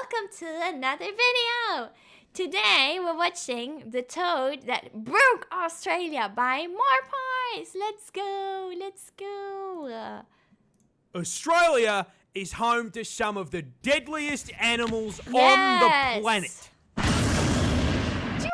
welcome to another video. Today we're watching The Toad That Broke Australia by Parz. Let's go. Australia is home to some of the deadliest animals on the planet.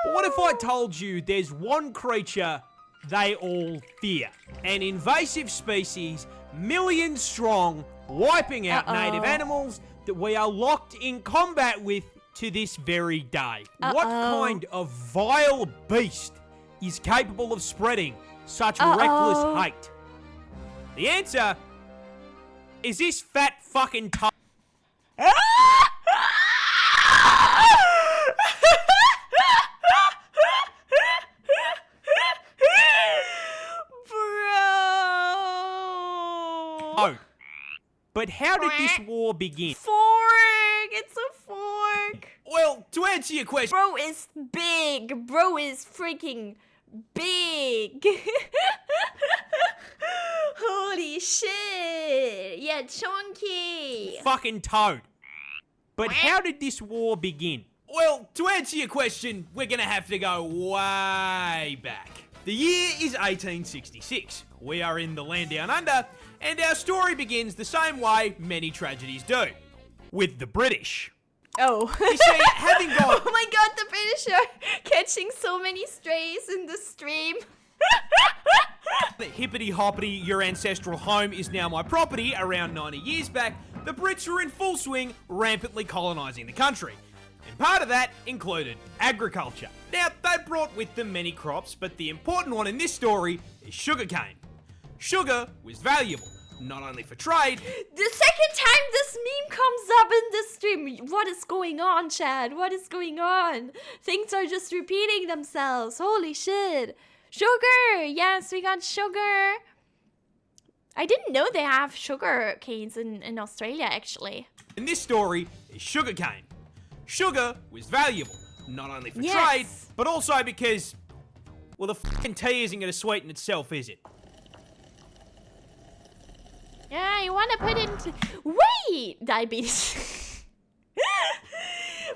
What if I told you there's one creature they all fear? An invasive species, millions strong, wiping out native animals that we are locked in combat with to this very day. What kind of vile beast is capable of spreading such reckless hate? The answer is this fat fucking toad. But how did this war begin? Fork! It's a fork! Well, to answer your question... Bro is big! Bro is freaking big! Holy shit! Yeah, chunky! Fucking toad. But how did this war begin? Well, to answer your question, we're gonna have to go way back. The year is 1866. We are in the land down under, and our story begins the same way many tragedies do, with the British. Oh. You see, having gone... Oh my god, the British are catching so many strays in the stream. Hippity-hoppity, your ancestral home is now my property. Around 90 years back, the Brits were in full swing, rampantly colonising the country. And part of that included agriculture. Now, they brought with them many crops, but the important one in this story is sugarcane. Sugar was valuable, not only for trade... The second time this meme comes up in the stream. What is going on, Chad? What is going on? Things are just repeating themselves. Holy shit. Sugar! Yes, we got sugar. I didn't know they have sugar canes in Australia, actually. In this story is sugarcane. Sugar was valuable, not only for trade, but also because, well, the fucking tea isn't going to sweeten itself, is it? Yeah, you want to put into... Wait! Diabetes.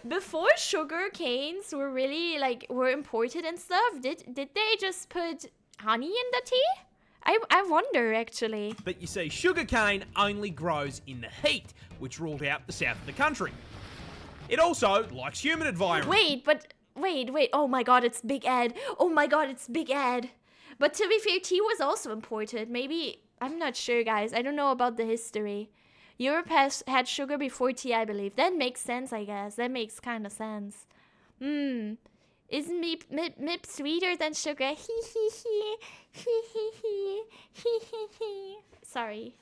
Before sugar canes were really, were imported and stuff, did they just put honey in the tea? I wonder, actually. But you see, sugarcane only grows in the heat, which ruled out the south of the country. It also likes humid environments. Wait. Oh my god, it's Big Ed. Oh my god, it's Big Ed. But to be fair, tea was also imported. Maybe, I'm not sure, guys. I don't know about the history. Europe has had sugar before tea, I believe. That makes sense, I guess. That makes kind of sense. Isn't meep sweeter than sugar? Sorry.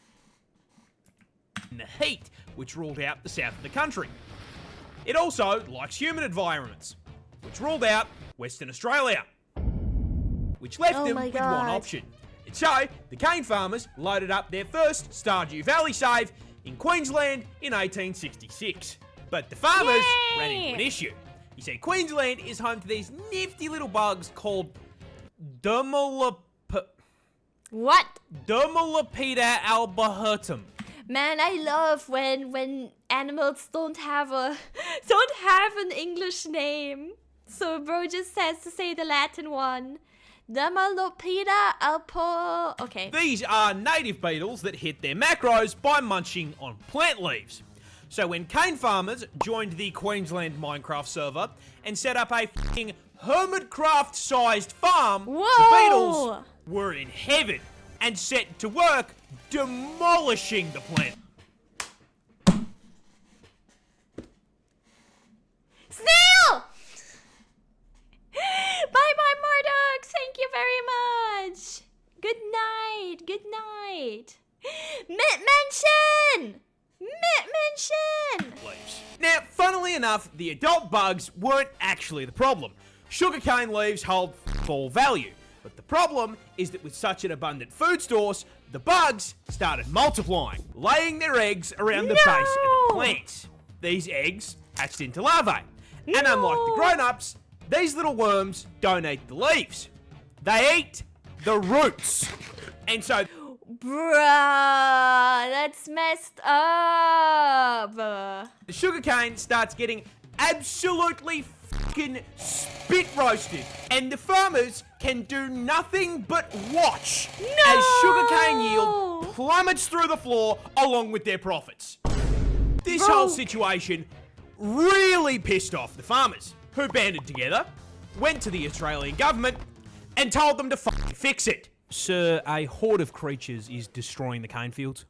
In the heat, which ruled out the south of the country. It also likes humid environments, which ruled out Western Australia, which left them with one option. And so, the cane farmers loaded up their first Stardew Valley save in Queensland in 1866. But the farmers ran into an issue. You see, Queensland is home to these nifty little bugs called Dermalopida albertum. Man, I love when animals don't have an English name. So bro just has to say the Latin one. Dermalopida alpo... Okay. These are native beetles that hit their macros by munching on plant leaves. So when cane farmers joined the Queensland Minecraft server and set up a f***ing Hermitcraft-sized farm, the beetles were in heaven and set to work demolishing the plant. Snail! Bye-bye, Murdoch! Thank you very much! Good night! Mention! Now, funnily enough, the adult bugs weren't actually the problem. Sugarcane leaves hold all value. But the problem is that with such an abundant food source, the bugs started multiplying, laying their eggs around the base of the plants. These eggs hatched into larvae. And unlike the grown-ups, these little worms don't eat the leaves. They eat the roots. And so... Bruh, that's messed up. The sugarcane starts getting absolutely fucking spit roasted, and the farmers can do nothing but watch as sugarcane yield plummets through the floor along with their profits. This whole situation really pissed off the farmers, who banded together, went to the Australian government, and told them to fucking fix it. Sir, a horde of creatures is destroying the cane fields.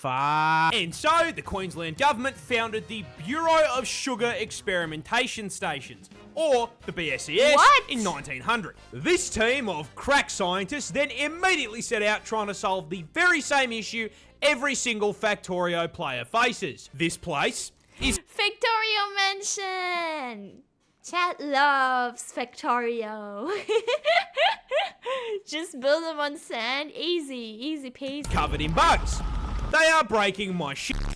And so, the Queensland government founded the Bureau of Sugar Experimentation Stations, or the BSES, in 1900. This team of crack scientists then immediately set out trying to solve the very same issue every single Factorio player faces. This place is Factorio Mansion! Chat loves Factorio. Just build them on sand. Easy peasy. covered in bugs. They are breaking my shit. No,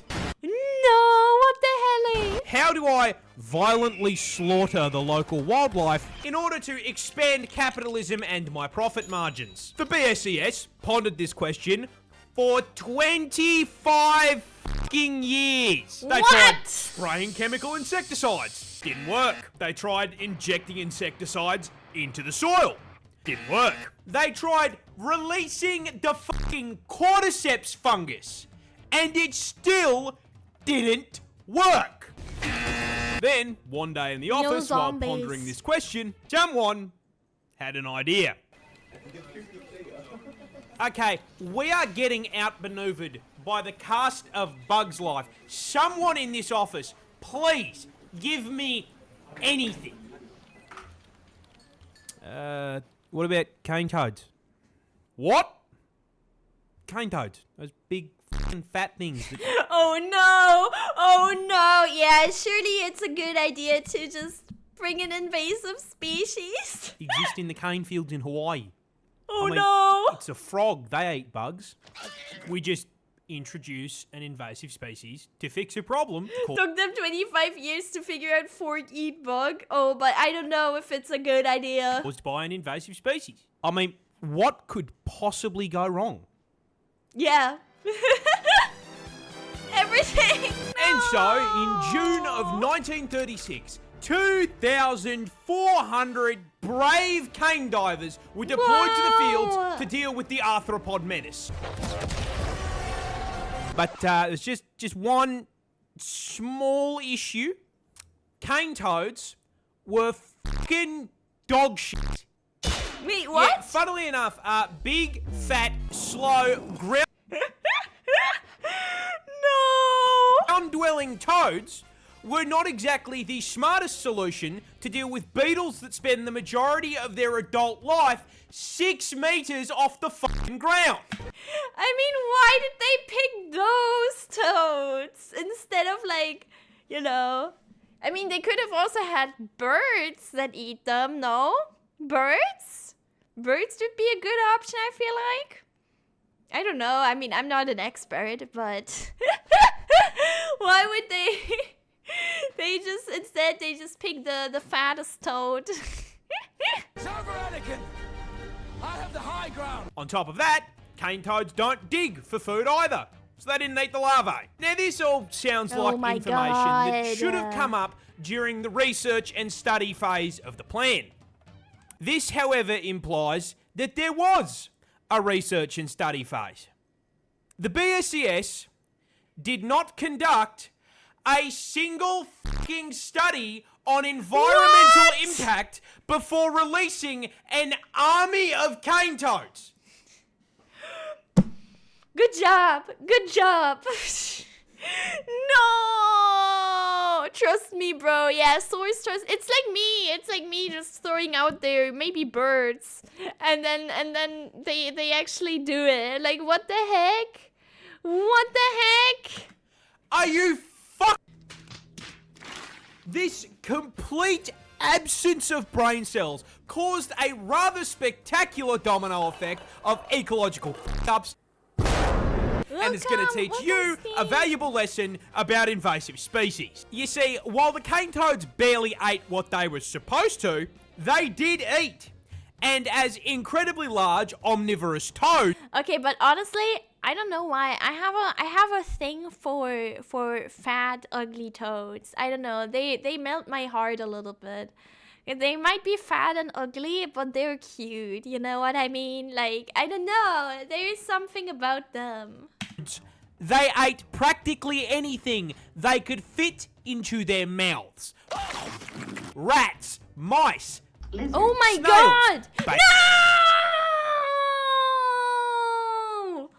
what the hell? How do I violently slaughter the local wildlife in order to expand capitalism and my profit margins? The BSES pondered this question for 25 fucking years. They tried spraying chemical insecticides. Didn't work. They tried injecting insecticides into the soil. Didn't work. They tried releasing the fucking cordyceps fungus, and it still didn't work. Then, one day in the office, while pondering this question, someone had an idea. Okay, we are getting outmaneuvered by the cast of Bugs Life. Someone in this office, please give me anything. What about cane toads? What? Cane toads. Those big fucking fat things. Oh no! Yeah, surely it's a good idea to just bring an invasive species. Exist in the cane fields in Hawaii. Oh no! It's a frog. They eat bugs. We just introduce an invasive species to fix a problem. Took them 25 years to figure out fork-eat bug. Oh, but I don't know if it's a good idea. Caused by an invasive species. I mean, what could possibly go wrong? Yeah. Everything. And so, in June of 1936, 2,400 brave cane divers were deployed to the fields to deal with the arthropod menace. But there's just one small issue. Cane toads were fucking dog shit. Wait, what? Yeah, funnily enough, big, fat, slow, ground-dwelling toads were not exactly the smartest solution to deal with beetles that spend the majority of their adult life 6 meters off the fucking ground. I mean, why did they pick those toads instead of, like, you know? I mean, they could have also had birds that eat them, no? Birds? Birds would be a good option, I feel like. I don't know. I mean, I'm not an expert, but why would they... Instead they just pick the fattest toad. It's over, Anakin! I have the high ground! On top of that, cane toads don't dig for food either, so they didn't eat the larvae. Now this all sounds like information that should have come up during the research and study phase of the plan. This, however, implies that there was a research and study phase. The BSES did not conduct a single fucking study on environmental impact before releasing an army of cane toads. Good job. No! Trust me, bro. Yeah, source trust. It's like me just throwing out there maybe birds. And then they actually do it. Like, what the heck? What the heck? Are you This complete absence of brain cells caused a rather spectacular domino effect of ecological f***ups. And it's going to teach you a valuable lesson about invasive species. You see, while the cane toads barely ate what they were supposed to, they did eat. and as incredibly large omnivorous toads. Okay, but honestly, I don't know why. I have a thing for fat, ugly toads. I don't know. They melt my heart a little bit. They might be fat and ugly, but they're cute. You know what I mean? Like, I don't know. There is something about them. They ate practically anything they could fit into their mouths. Rats, mice, Oh my snails, god! ba- No!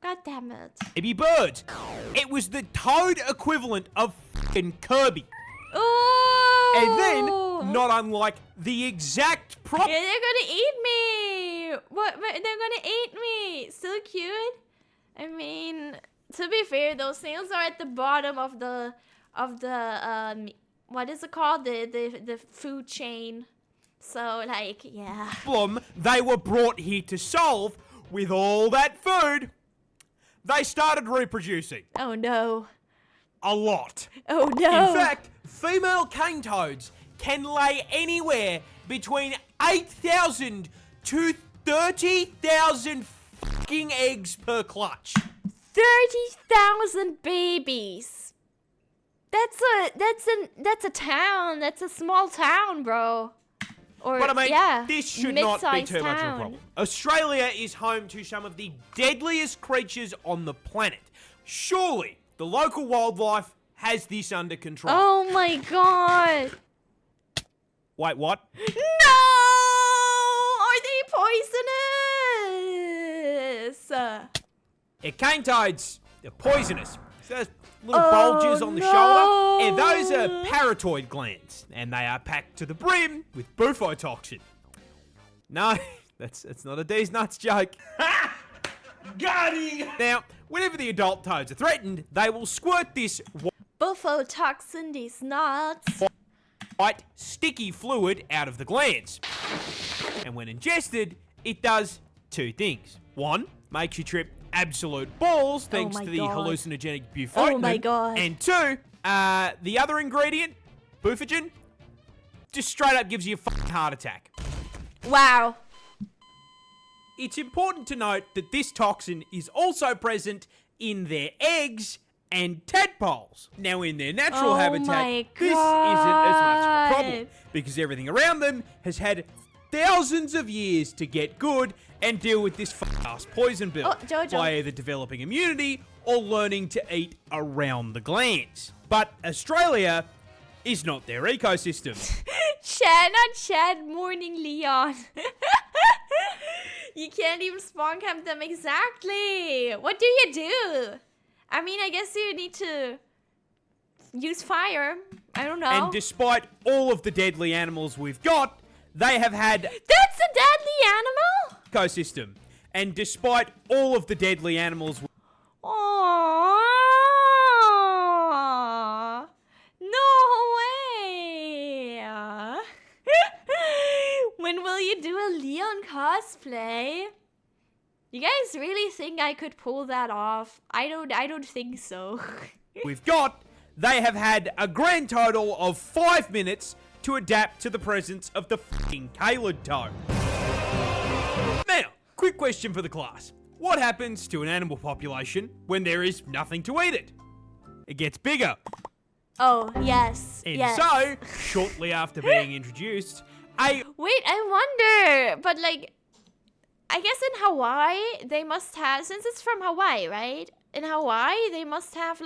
God damn it. baby birds. It was the toad equivalent of f***ing Kirby. Oh! And then, not unlike the exact prop. Yeah, they're gonna eat me! What? They're gonna eat me! So cute. I mean, to be fair, those snails are at the bottom of the what is it called? The food chain. So, like, yeah. Problem they were brought here to solve with all that food. They started reproducing. Oh no. A lot. Oh no. In fact, female cane toads can lay anywhere between 8,000 to 30,000 fucking eggs per clutch. 30,000 babies. That's a town. That's a small town, bro. Or, But I mean, yeah, this should not be mid-sized too much of a town. problem. Australia is home to some of the deadliest creatures on the planet. Surely, the local wildlife has this under control. Oh my god. Wait, what? No! Are they poisonous? Yeah, cane toads, they're poisonous. So those little Oh, bulges on the no. shoulder, and those are parotoid glands, and they are packed to the brim with bufotoxin. No, that's not a D's nuts joke. Got him! Now, whenever the adult toads are threatened, they will squirt this Bufotoxin, these nuts. white, sticky fluid out of the glands. And when ingested, it does two things. One, makes you trip absolute balls thanks my to the God. hallucinogenic bufotenin. Oh my God. And two, the other ingredient, bufogen, just straight up gives you a fucking heart attack. Wow. It's important to note that this toxin is also present in their eggs and tadpoles. Now, in their natural Oh habitat, my this isn't as much of a problem God. because everything around them has had thousands of years to get good and deal with this ass poison bill Oh, Jojo. by either developing immunity or learning to eat around the glands. But Australia is not their ecosystem. Not Chad, morning Leon. You can't even spawn camp them exactly. What do you do? I mean, I guess you need to use fire. I don't know. And despite all of the deadly animals we've got, they have had That's a deadly animal? ecosystem. And despite all of the deadly animals, Aww. No way. When will you do a Leon cosplay? You guys really think I could pull that off? I don't think so. we've got, they have had a grand total of 5 minutes to adapt to the presence of the fucking Caled toad. Now, quick question for the class. What happens to an animal population when there is nothing to eat it? It gets bigger. Oh, yes. And yes. so, shortly after being introduced, a Wait, I wonder, but like, I guess in Hawaii, they must have, since it's from Hawaii, right? In Hawaii, they must have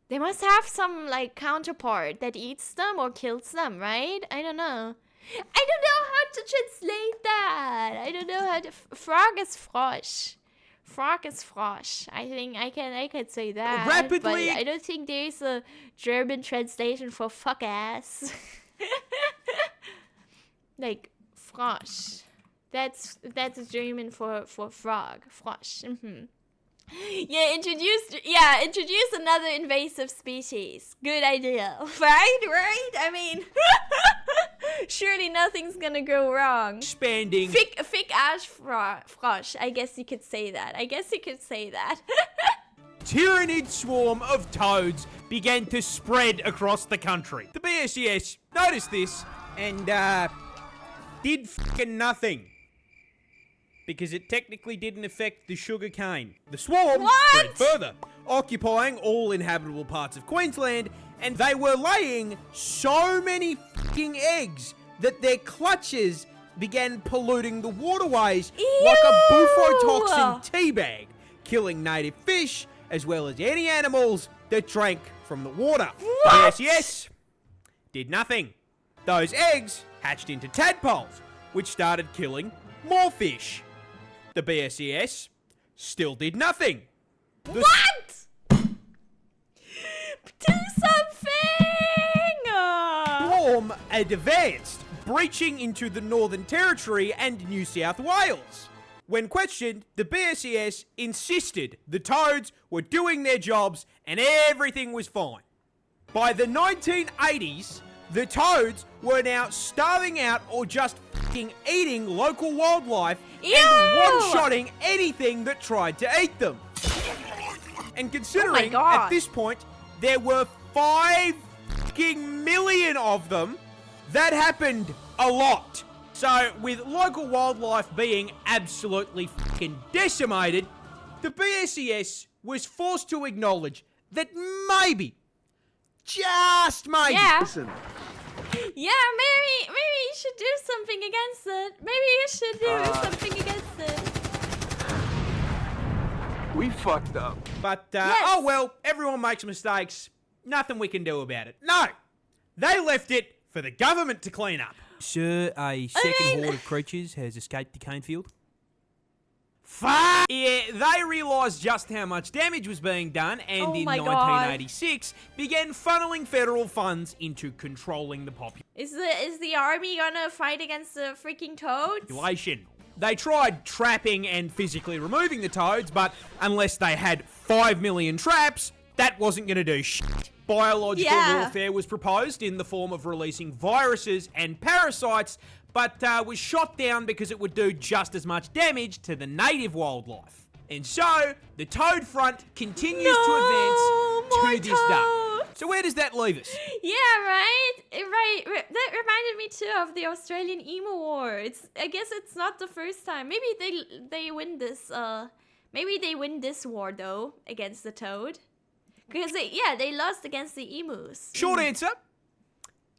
they must have some like counterpart that eats them or kills them, right? I don't know. I don't know how to translate that. I don't know how to, frog is frosch. Frog is frosch. I think I can say that. Rapidly- But I don't think there's a German translation for fuck ass. Like frosch. That's German for frog. Frosch. Introduce another invasive species. Good idea. Right? I mean, surely nothing's gonna go wrong. expanding Thick ash frosch. I guess you could say that. tyrannid swarm of toads began to spread across the country. The BSES noticed this and did fucking nothing. Because it technically didn't affect the sugarcane. The swarm spread further, occupying all inhabitable parts of Queensland, and they were laying so many fucking eggs that their clutches began polluting the waterways like a bufotoxin teabag, killing native fish as well as any animals that drank from the water. What? Yes, did nothing. Those eggs hatched into tadpoles, which started killing more fish. The BSES still did nothing. What? Do something! Swarm advanced, breaching into the Northern Territory and New South Wales. When questioned, the BSES insisted the toads were doing their jobs and everything was fine. By the 1980s, the toads were now starving out or just fucking eating local wildlife and one-shotting anything that tried to eat them. And considering at this point there were 5 fucking million of them, that happened a lot. So with local wildlife being absolutely fucking decimated, the BSES was forced to acknowledge that maybe, just maybe, Listen. Yeah, maybe you should do something against it. Maybe you should do something against it. We fucked up. But, Yes. oh well, everyone makes mistakes. Nothing we can do about it. No, they left it for the government to clean up. Sir, a second horde of creatures has escaped the cane field. Fuck! Yeah, they realised just how much damage was being done and in 1986 began funneling federal funds into controlling the Is the army gonna fight against the freaking toads? population. They tried trapping and physically removing the toads, but unless they had 5 million traps, that wasn't going to do shit. Biological warfare was proposed in the form of releasing viruses and parasites, but was shot down because it would do just as much damage to the native wildlife. And so, the toad front continues to advance to this day. So where does that leave us? Yeah, right? That reminded me too of the Australian emu war. I guess it's not the first time. Maybe they win this. Maybe they win this war though against the toad. Because they lost against the emus. Short answer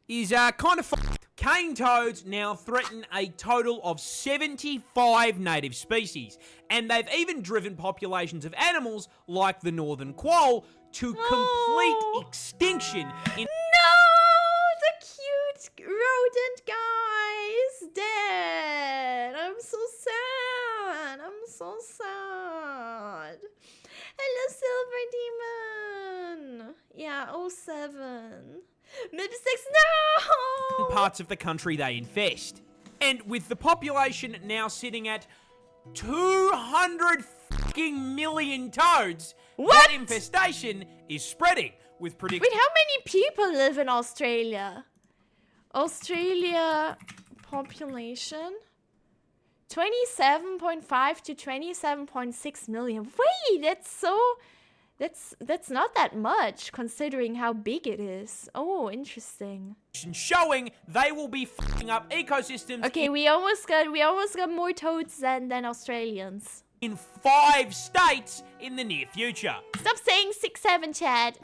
is kind of fucked. Cane toads now threaten a total of 75 native species, and they've even driven populations of animals like the northern quoll to complete extinction in... No! The cute rodent guy is dead! I'm so sad! Hello, Silver Demon! Yeah, 07. Maybe 6, no! parts of the country they infest. And with the population now sitting at 200 fucking million toads, that infestation is spreading with Wait, how many people live in Australia? Australia population 27.5 to 27.6 million. Wait, that's not that much considering how big it is. Oh, interesting. Showing they will be fucking up ecosystems. Okay, we almost got more toads than Australians. In 5 states in the near future. Stop saying 6, 7, Chad.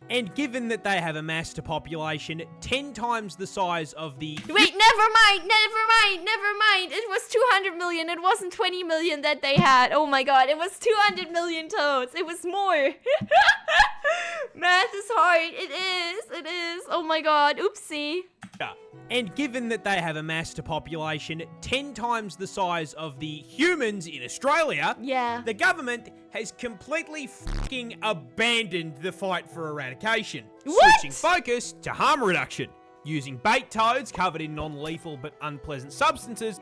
And given that they have amassed a population 10 times the size of the... Wait, never mind. It was 200 million. It wasn't 20 million that they had. Oh my god, it was 200 million toads. It was more. Math is hard. It is. Oh my god, oopsie. And given that they have amassed a population 10 times the size of the humans in Australia, the government has completely fucking abandoned the fight for eradication, switching focus to harm reduction, using bait toads covered in non-lethal but unpleasant substances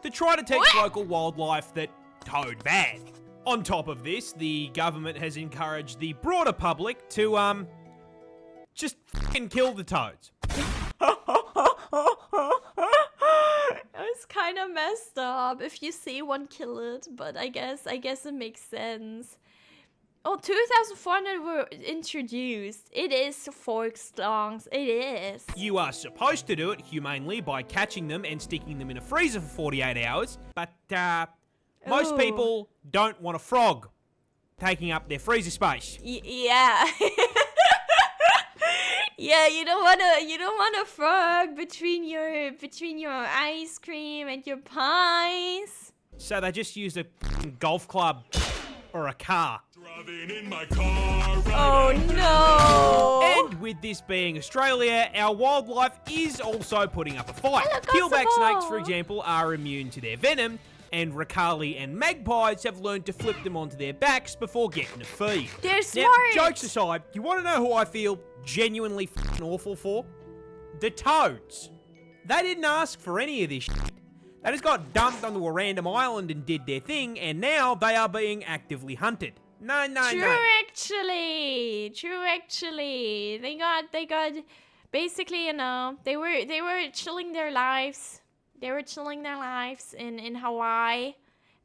to try to teach local wildlife that toad bad. On top of this, the government has encouraged the broader public to, just fucking kill the toads. It's kind of messed up if you see one kill it, but I guess it makes sense. Oh, 2,400 were introduced. It is forks longs. It is. You are supposed to do it humanely by catching them and sticking them in a freezer for 48 hours, but most Ooh. people don't want a frog taking up their freezer space. Yeah. Yeah, you don't want a frog between your ice cream and your pies. So they just used a golf club or a car. Driving in my car. Oh no! And with this being Australia, our wildlife is also putting up a fight. Hello, Keelback Kosovo. snakes, for example, are immune to their venom, and Ricali and magpies have learned to flip them onto their backs before getting a feed. They're Now, smart. jokes aside, you want to know who I feel genuinely f***ing awful for? The toads. They didn't ask for any of this shit. They just got dumped onto a random island and did their thing, and now they are being actively hunted. No. True actually. They got basically, they were chilling their lives. They were chilling their lives in Hawaii.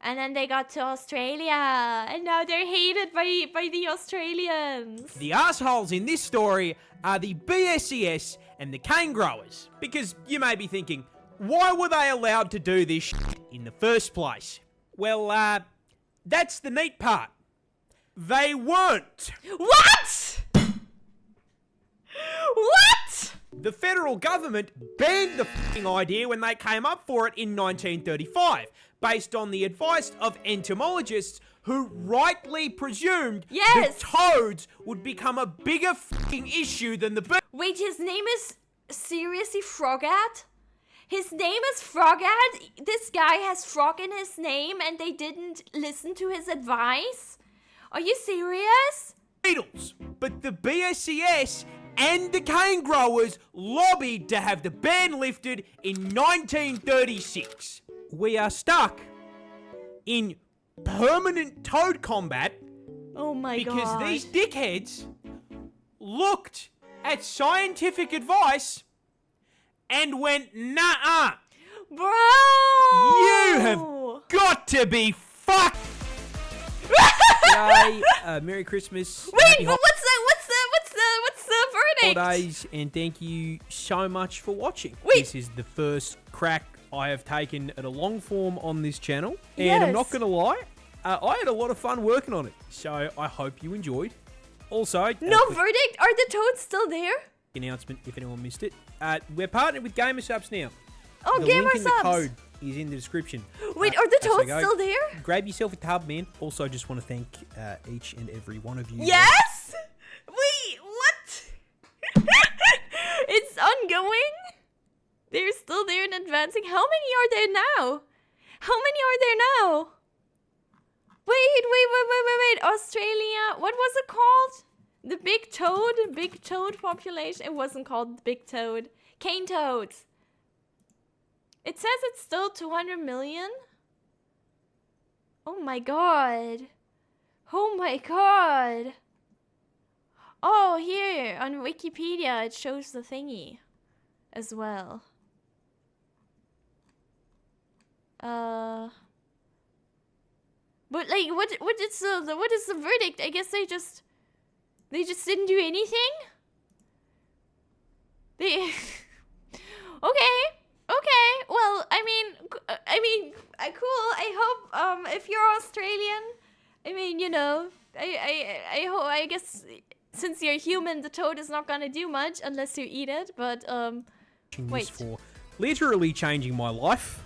And then they got to Australia. And now they're hated by the Australians. The assholes in this story are the BSES and the cane growers. Because you may be thinking, why were they allowed to do this shit in the first place? Well, that's the neat part. They weren't. What? What? The federal government banned the f***ing idea when they came up for it in 1935, based on the advice of entomologists who rightly presumed Yes. that toads would become a bigger f***ing issue than the birds. Wait, his name is seriously Frogad? His name is Frogad? This guy has frog in his name and they didn't listen to his advice? Are you serious? Beetles. But the BSES and the cane growers lobbied to have the ban lifted in 1936. We are stuck in permanent toad combat Oh my god. because these dickheads looked at scientific advice and went, nah, Bro! you have got to be fucked. Yay, Merry Christmas. Wait, Happy but what's the verdict? holidays, and thank you so much for watching. Wait. This is the first crack I have taken at a long form on this channel, and I'm not Yes. gonna lie, I had a lot of fun working on it, so I hope you enjoyed. Also, No quick verdict? Are the toads still there? announcement if anyone missed it. We're partnered with Gamer Subs now. Oh, The Gamer link in the Subs. code is in the description. Wait, are the as I toads go, still there? Grab yourself a tub, man. Also, just want to thank each and every one of you. Yes? Wait, what? It's ongoing? They're still there and advancing. How many are there now? How many are there now? Wait. Australia. What was it called? The big toad population. It wasn't called big toad. Cane toads. It says it's still 200 million. Oh my god. Oh my god. Oh, here on Wikipedia it shows the thingy as well. But like, what is the verdict? I guess they just didn't do anything. They okay. Well, I mean, cool. I hope if you're Australian, I mean, you know, I hope. I guess since you're human, the toad is not gonna do much unless you eat it. But wait. For literally changing my life.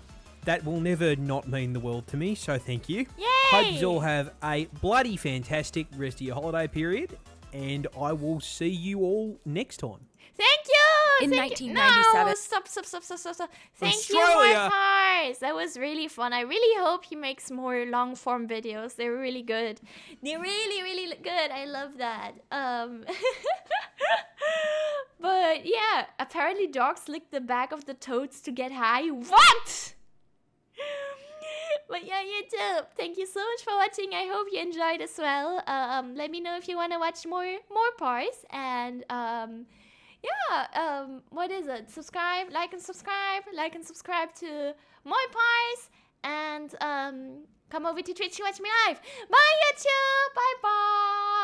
That will never not mean the world to me, so thank you. Yay! Hope you all have a bloody fantastic rest of your holiday period, and I will see you all next time. Thank you! In Thank you. 1997. No, stop. Thank you, Australia. Parz. That was really fun. I really hope he makes more long form videos. They're really good. They're really good. I love that. But yeah, apparently dogs lick the back of the toads to get high. What? But yeah, YouTube, thank you so much for watching. I hope you enjoyed as well. Let me know if you want to watch more Parz. And what is it? Subscribe, like and subscribe to more Parz. And come over to Twitch to watch me live. Bye, YouTube. Bye bye.